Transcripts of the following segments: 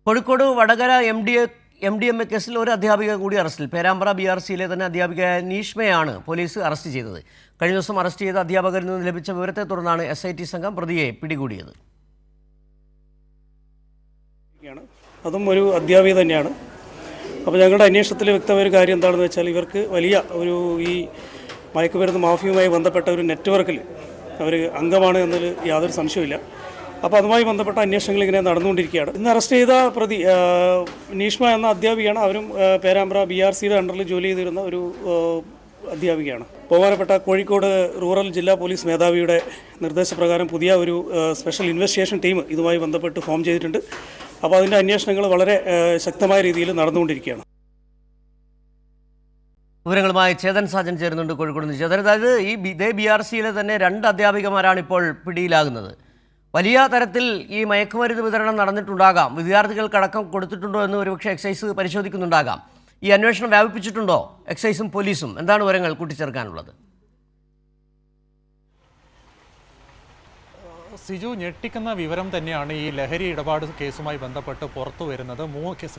കോഴിക്കോട് വടകര എം.ഡി.എം.എ കേസിൽ ഒരു അധ്യാപിക കൂടി അറസ്റ്റിൽ. പേരാമ്പ്ര BRCയിലെ തന്നെ അധ്യാപികയായ നീഷ്മയാണ് പോലീസ് അറസ്റ്റ് ചെയ്തത്. കഴിഞ്ഞ ദിവസം അറസ്റ്റ് ചെയ്ത അധ്യാപകരിൽ നിന്ന് ലഭിച്ച വിവരത്തെ തുടർന്നാണ് SIT സംഘം പ്രതിയെ പിടികൂടിയത്. അതും ഒരു അധ്യാപിക തന്നെയാണ്. അപ്പോൾ ഞങ്ങളുടെ അന്വേഷണത്തിൽ വ്യക്തമായ ഒരു കാര്യം എന്താണെന്ന് വെച്ചാൽ ഇവർക്ക് വലിയ ഒരു ഈ മയക്കുമരുന്ന് മാഫിയുമായി ബന്ധപ്പെട്ട ഒരു നെറ്റ്വർക്കിൽ അവർ അംഗമാണ് എന്നതിൽ യാതൊരു സംശയമില്ല. അപ്പോൾ അതുമായി ബന്ധപ്പെട്ട അന്വേഷണങ്ങൾ ഇങ്ങനെ നടന്നുകൊണ്ടിരിക്കുകയാണ്. ഇന്ന് അറസ്റ്റ് ചെയ്ത പ്രതി നീഷ്മ എന്ന അധ്യാപികയാണ്. അവരും പേരാമ്പ്ര BRCയുടെ അണ്ടറിൽ ജോലി ചെയ്തിരുന്ന ഒരു അധ്യാപികയാണ്. ബഹുമാനപ്പെട്ട കോഴിക്കോട് റൂറൽ ജില്ലാ പോലീസ് മേധാവിയുടെ നിർദ്ദേശപ്രകാരം പുതിയ ഒരു സ്പെഷ്യൽ ഇൻവെസ്റ്റിഗേഷൻ ടീം ഇതുമായി ബന്ധപ്പെട്ട് ഫോം ചെയ്തിട്ടുണ്ട്. അപ്പോൾ അതിൻ്റെ അന്വേഷണങ്ങൾ വളരെ ശക്തമായ രീതിയിൽ നടന്നുകൊണ്ടിരിക്കുകയാണ്. വിവരങ്ങളുമായി ചേതൻ സാജൻ ചേരുന്നുണ്ട് കോഴിക്കോട് നിന്ന്. ചേതൻ, അതായത് ഈ BRCയിലെ തന്നെ 2 അധ്യാപികമാരാണ് ഇപ്പോൾ പിടിയിലാകുന്നത്. വലിയ തരത്തിൽ ഈ മയക്കുമരുന്ന് വിതരണം നടന്നിട്ടുണ്ടാകാം, വിദ്യാർത്ഥികൾക്കടക്കം കൊടുത്തിട്ടുണ്ടോ എന്ന് ഒരുപക്ഷെ എക്സൈസ് പരിശോധിക്കുന്നുണ്ടാകാം. ഈ അന്വേഷണം വ്യാപിപ്പിച്ചിട്ടുണ്ടോ എക്സൈസും പോലീസും? എന്താണ് വിവരങ്ങൾ കൂട്ടിച്ചേർക്കാനുള്ളത്? സിജു, ഞെട്ടിക്കുന്ന വിവരം തന്നെയാണ് ഈ ലഹരി ഇടപാട് കേസുമായി ബന്ധപ്പെട്ട് പുറത്തു വരുന്നത്.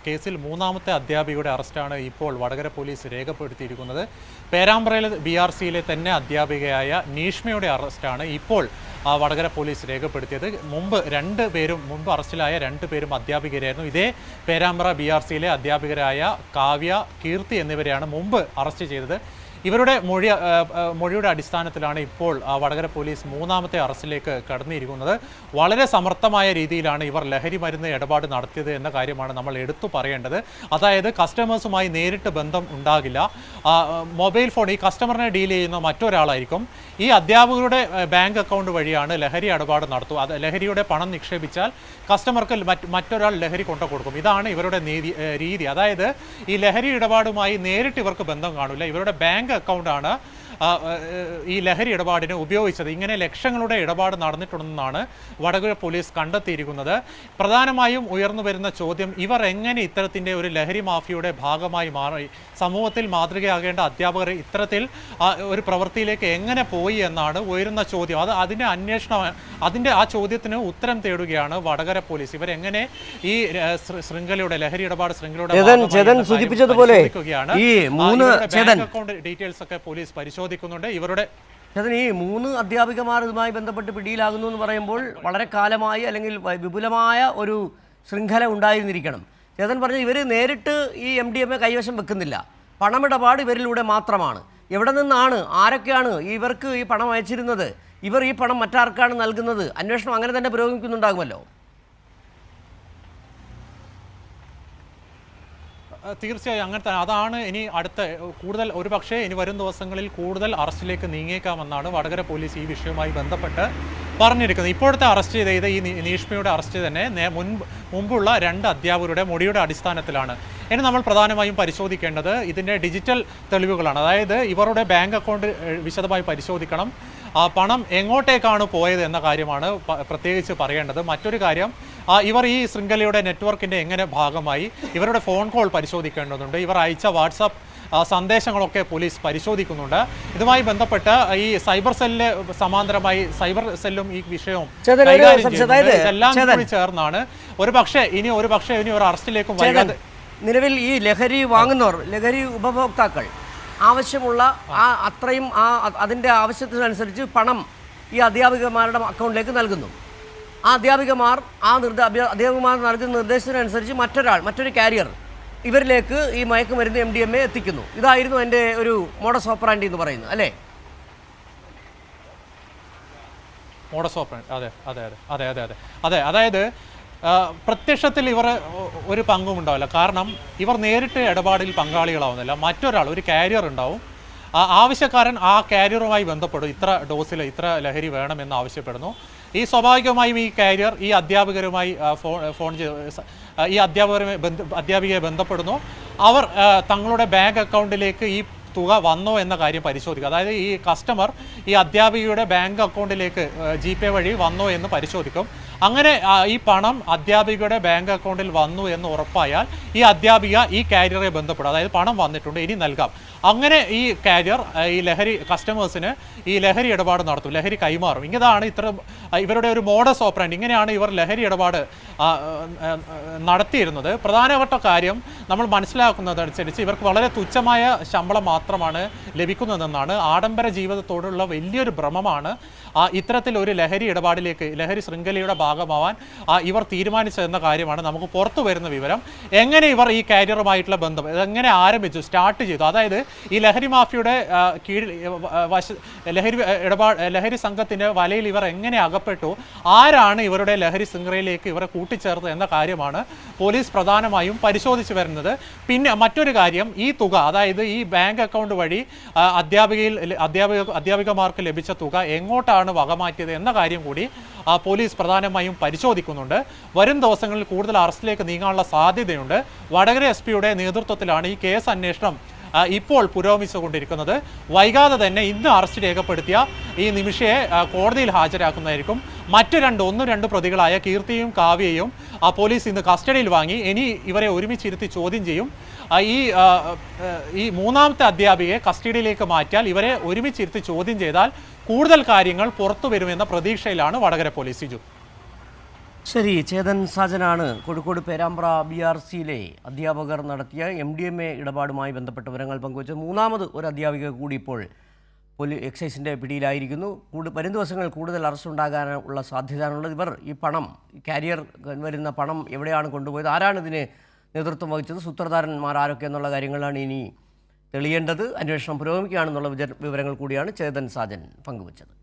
കേസിൽ 3ാമത്തെ അധ്യാപികയുടെ അറസ്റ്റാണ് ഇപ്പോൾ വടകര പോലീസ് രേഖപ്പെടുത്തിയിരിക്കുന്നത്. പേരാമ്പ്രയിലെ BRCയിലെ തന്നെ അധ്യാപികയായ നീഷ്മയുടെ അറസ്റ്റാണ് ഇപ്പോൾ വടകര പോലീസ് രേഖപ്പെടുത്തിയത്. മുമ്പ് അറസ്റ്റിലായ 2 പേരും അധ്യാപികരായിരുന്നു. ഇതേ പേരാമ്പ്ര BRCയിലെ അധ്യാപികരായ കാവ്യ, കീർത്തി എന്നിവരെയാണ് മുമ്പ് അറസ്റ്റ് ചെയ്തത്. ഇവരുടെ മൊഴിയുടെ അടിസ്ഥാനത്തിലാണ് ഇപ്പോൾ വടകര പോലീസ് 3ാമത്തെ അറസ്റ്റിലേക്ക് കടന്നിരിക്കുന്നത്. വളരെ സമർത്ഥമായ രീതിയിലാണ് ഇവർ ലഹരി മരുന്ന് ഇടപാട് നടത്തിയത് എന്ന കാര്യമാണ് നമ്മൾ എടുത്തു പറയേണ്ടത്. അതായത് കസ്റ്റമേഴ്സുമായി നേരിട്ട് ബന്ധം ഉണ്ടാകില്ല. മൊബൈൽ ഫോൺ ഈ കസ്റ്റമറിനെ ഡീൽ ചെയ്യുന്ന മറ്റൊരാളായിരിക്കും. ഈ അധ്യാപകരുടെ ബാങ്ക് അക്കൗണ്ട് വഴിയാണ് ലഹരി ഇടപാട് നടത്തുക. അത് ലഹരിയുടെ പണം നിക്ഷേപിച്ചാൽ കസ്റ്റമർക്ക് മറ്റൊരാൾ ലഹരി കൊണ്ടു കൊടുക്കും. ഇതാണ് ഇവരുടെ രീതി. അതായത് ഈ ലഹരി ഇടപാടുമായി നേരിട്ട് ഇവർക്ക് ബന്ധം കാണില്ല. ഇവരുടെ ബാങ്ക് അക്കൗണ്ടാണ് ഈ ലഹരി ഇടപാടിന് ഉപയോഗിച്ചത്. ഇങ്ങനെ ലക്ഷങ്ങളുടെ ഇടപാട് നടന്നിട്ടുണ്ടെന്നാണ് വടകര പോലീസ് കണ്ടെത്തിയിരിക്കുന്നത്. പ്രധാനമായും ഉയർന്നു വരുന്ന ചോദ്യം, ഇവർ എങ്ങനെ ഇത്തരത്തിൻ്റെ ഒരു ലഹരി മാഫിയയുടെ ഭാഗമായി മാറി? സമൂഹത്തിൽ മാതൃകയാകേണ്ട അധ്യാപകർ ഇത്തരത്തിൽ ഒരു പ്രവൃത്തിയിലേക്ക് എങ്ങനെ പോയി എന്നാണ് ഉയരുന്ന ചോദ്യം. അതിൻ്റെ അന്വേഷണം, ആ ചോദ്യത്തിന് ഉത്തരം തേടുകയാണ് വടകര പോലീസ്. ഇവരെങ്ങനെ ഈ ശൃംഖലയുടെ ലഹരി ഇടപാട് ശൃംഖലയുടെ സൂചിപ്പിച്ചതുപോലെ അക്കൗണ്ട് ഡീറ്റെയിൽസ് ഒക്കെ പോലീസ് പരിശോധിക്കുന്നുണ്ട്. ഈ 3 അധ്യാപികമാർ ഇതുമായി ബന്ധപ്പെട്ട് പിടിയിലാകുന്നു എന്ന് പറയുമ്പോൾ വളരെ കാലമായി അല്ലെങ്കിൽ വിപുലമായ ഒരു ശൃംഖല ഉണ്ടായിരുന്നിരിക്കണം. ചേതൻ പറഞ്ഞു, ഇവർ നേരിട്ട് ഈ MDMA കൈവശം വെക്കുന്നില്ല, പണമിടപാട് ഇവരിലൂടെ മാത്രമാണ്. എവിടെ നിന്നാണ്, ആരൊക്കെയാണ് ഇവർക്ക് ഈ പണം അയച്ചിരുന്നത്, ഇവർ ഈ പണം മറ്റാർക്കാണ് നൽകുന്നത്? അന്വേഷണം അങ്ങനെ തന്നെ പുരോഗമിക്കുന്നുണ്ടാകുമല്ലോ. തീർച്ചയായും അങ്ങനെ തന്നെ. അതാണ് ഇനി കൂടുതൽ ഒരുപക്ഷെ ഇനി വരും ദിവസങ്ങളിൽ കൂടുതൽ അറസ്റ്റിലേക്ക് നീങ്ങിയേക്കാമെന്നാണ് വടകര പോലീസ് ഈ വിഷയവുമായി ബന്ധപ്പെട്ട് പറഞ്ഞിരിക്കുന്നത്. ഇപ്പോഴത്തെ അറസ്റ്റ് ചെയ്ത ഈ നീഷ്മയുടെ അറസ്റ്റ് തന്നെ മുമ്പുള്ള 2 അധ്യാപകരുടെ മൊഴിയുടെ അടിസ്ഥാനത്തിലാണ്. ഇനി നമ്മൾ പ്രധാനമായും പരിശോധിക്കേണ്ടത് ഇതിൻ്റെ ഡിജിറ്റൽ തെളിവുകളാണ്. അതായത് ഇവരുടെ ബാങ്ക് അക്കൗണ്ട് വിശദമായി പരിശോധിക്കണം. പണം എങ്ങോട്ടേക്കാണ് പോയത് എന്ന കാര്യമാണ് പ്രത്യേകിച്ച് പറയേണ്ടത്. മറ്റൊരു കാര്യം, ഇവർ ഈ ശൃംഖലയുടെ നെറ്റ്വർക്കിൻ്റെ എങ്ങനെ ഭാഗമായി? ഇവരുടെ ഫോൺ കോൾ പരിശോധിക്കേണ്ടതുണ്ട്. ഇവർ അയച്ച വാട്സാപ്പ് സന്ദേശങ്ങളൊക്കെ പോലീസ് പരിശോധിക്കുന്നുണ്ട്. ഇതുമായി ബന്ധപ്പെട്ട് ഈ സൈബർ സെല്ലിന് സമാന്തരമായി സൈബർ സെല്ലും ഈ വിഷയവും എല്ലാം കൂടി ചേർന്നാണ് ഒരുപക്ഷെ ഇനി ഒരു അറസ്റ്റിലേക്കും വൈകാതെ. നിലവിൽ ഈ ലഹരി വാങ്ങുന്നവർ, ലഹരി ഉപഭോക്താക്കൾ ആവശ്യമുള്ള അത്രയും അതിൻ്റെ ആവശ്യത്തിനനുസരിച്ച് പണം ഈ അധ്യാപികമാരുടെ അക്കൗണ്ടിലേക്ക് നൽകുന്നു. ആ അധ്യാപികമാർ നൽകുന്ന നിർദ്ദേശത്തിനനുസരിച്ച് മറ്റൊരു കാരിയർ ഇവരിലേക്ക് ഈ മയക്കുമരുന്ന് MDMA എത്തിക്കുന്നു. ഇതായിരുന്നു എൻ്റെ ഒരു മോഡസ് ഓപ്പറാൻഡി എന്ന് പറയുന്നത്, അല്ലേ? മോഡസ് ഓപ്പറാൻഡി, അതെ. അതായത് പ്രത്യക്ഷത്തിൽ ഇവർ ഒരു പങ്കും ഉണ്ടാവില്ല. കാരണം ഇവർ നേരിട്ട് ഇടപാടിൽ പങ്കാളികളാവുന്നില്ല. മറ്റൊരാൾ, ഒരു കാരിയർ ഉണ്ടാവും. ആവശ്യക്കാരൻ ആ കാരിയറുമായി ബന്ധപ്പെടും. ഇത്ര ഡോസിൽ ഇത്ര ലഹരി വേണമെന്ന് ആവശ്യപ്പെടുന്നു. ഈ സ്വാഭാവികമായും ഈ കാരിയർ ഈ അധ്യാപകരുമായി ഈ അധ്യാപികയെ ബന്ധപ്പെടുന്നു. അവർ തങ്ങളുടെ ബാങ്ക് അക്കൗണ്ടിലേക്ക് ഈ തുക വന്നോ എന്ന കാര്യം പരിശോധിക്കുക. അതായത് ഈ കസ്റ്റമർ ഈ അധ്യാപികയുടെ ബാങ്ക് അക്കൗണ്ടിലേക്ക് GPay വഴി വന്നോ എന്ന് പരിശോധിക്കും. അങ്ങനെ ഈ പണം അധ്യാപികയുടെ ബാങ്ക് അക്കൗണ്ടിൽ വന്നു എന്ന് ഉറപ്പായാൽ ഈ അധ്യാപിക ഈ കാരിയറെ ബന്ധപ്പെടും. അതായത് പണം വന്നിട്ടുണ്ട്, ഇനി നൽകാം. അങ്ങനെ ഈ കാരിയർ ഈ ലഹരി കസ്റ്റമേഴ്സിന് ഈ ലഹരി ഇടപാട് നടത്തും, ലഹരി കൈമാറും. ഇതാണ് ഇവരുടെ ഒരു മോഡസ് ഓപ്പറandi. ഇങ്ങനെയാണ് ഇവർ ലഹരി ഇടപാട് നടത്തിയിരുന്നത്. പ്രധാനപ്പെട്ട കാര്യം നമ്മൾ മനസ്സിലാക്കുന്നതനുസരിച്ച് ഇവർക്ക് വളരെ തുച്ഛമായ ശമ്പളം മാത്രമാണ് ലഭിക്കുന്നതെന്നാണ്. ആഡംബര ജീവിതത്തോടുള്ള വലിയൊരു ഭ്രമമാണ് ഇത്തരത്തിലൊരു ലഹരി ഇടപാടിലേക്ക്, ലഹരി ശൃംഖലയുടെ ഭാഗമാവാൻ ഇവർ തീരുമാനിച്ചതെന്ന കാര്യമാണ് നമുക്ക് പുറത്തു വരുന്ന വിവരം. എങ്ങനെ ഇവർ ഈ കാരിയറുമായിട്ടുള്ള ബന്ധം എങ്ങനെ ആരംഭിച്ചു, സ്റ്റാർട്ട് ചെയ്തു, അതായത് ഈ ലഹരി മാഫിയുടെ കീഴിൽ ലഹരി സംഘത്തിൻ്റെ വലയിൽ ഇവർ എങ്ങനെ അകപ്പെട്ടു, ആരാണ് ഇവരുടെ ലഹരി ശൃംഖലയിലേക്ക് ഇവരെ കൂട്ടിച്ചേർത്തത് എന്ന കാര്യമാണ് പോലീസ് പ്രധാനമായും പരിശോധിച്ചു വരുന്നത്. പിന്നെ മറ്റൊരു കാര്യം, ഈ തുക, അതായത് ഈ ബാങ്ക് അക്കൗണ്ട് വഴി അധ്യാപികമാർക്ക് ലഭിച്ച തുക എങ്ങോട്ടാണ് വകമാറ്റിയത് എന്ന കാര്യം കൂടി പോലീസ് പ്രധാനമായും പരിശോധിക്കുന്നുണ്ട്. വരും ദിവസങ്ങളിൽ കൂടുതൽ അറസ്റ്റിലേക്ക് നീങ്ങാനുള്ള സാധ്യതയുണ്ട്. വടകര SP-യുടെ നേതൃത്വത്തിലാണ് ഈ കേസ് അന്വേഷണം ഇപ്പോൾ പുരോഗമിച്ചുകൊണ്ടിരിക്കുന്നത്. വൈകാതെ തന്നെ ഇന്ന് അറസ്റ്റ് രേഖപ്പെടുത്തിയ ഈ നിമിഷയെ കോടതിയിൽ ഹാജരാക്കുന്നതായിരിക്കും. മറ്റു രണ്ട് പ്രതികളായ കീർത്തിയും കാവ്യയും പോലീസ് ഇന്ന് കസ്റ്റഡിയിൽ വാങ്ങി. ഇനി ഇവരെ ഒരുമിച്ചിരുത്തി ചോദ്യം ചെയ്യും. ഈ മൂന്നാമത്തെ അധ്യാപികയെ കസ്റ്റഡിയിലേക്ക് മാറ്റിയാൽ, ഇവരെ ഒരുമിച്ചിരുത്തി ചോദ്യം ചെയ്താൽ കൂടുതൽ കാര്യങ്ങൾ പുറത്തു വരുമെന്ന പ്രതീക്ഷയിലാണ് വടകര പോലീസ്. സിജു. ശരി, ചേതൻ സാജനാണ് കോഴിക്കോട് പേരാമ്പ്ര BRC-യിലെ അധ്യാപകർ നടത്തിയ MDMA ഇടപാടുമായി ബന്ധപ്പെട്ട വിവരങ്ങൾ പങ്കുവച്ചത്. മൂന്നാമത് ഒരു അധ്യാപിക കൂടി ഇപ്പോൾ എക്സൈസിൻ്റെ പിടിയിലായിരിക്കുന്നു. വരും ദിവസങ്ങളിൽ കൂടുതൽ അറസ്റ്റ് ഉണ്ടാകാനുള്ള സാധ്യതയാണുള്ളത്. ഇവർ ഈ പണം, കാരിയർ വരുന്ന പണം എവിടെയാണ് കൊണ്ടുപോയത്, ആരാണ് ഇതിന് നേതൃത്വം വഹിച്ചത്, സൂത്രധാരന്മാർ ആരൊക്കെ എന്നുള്ള കാര്യങ്ങളാണ് ഇനി തെളിയേണ്ടത്. അന്വേഷണം പുരോഗമിക്കുകയാണെന്നുള്ള വിവരങ്ങൾ കൂടിയാണ് ചേതൻ സാജൻ പങ്കുവച്ചത്.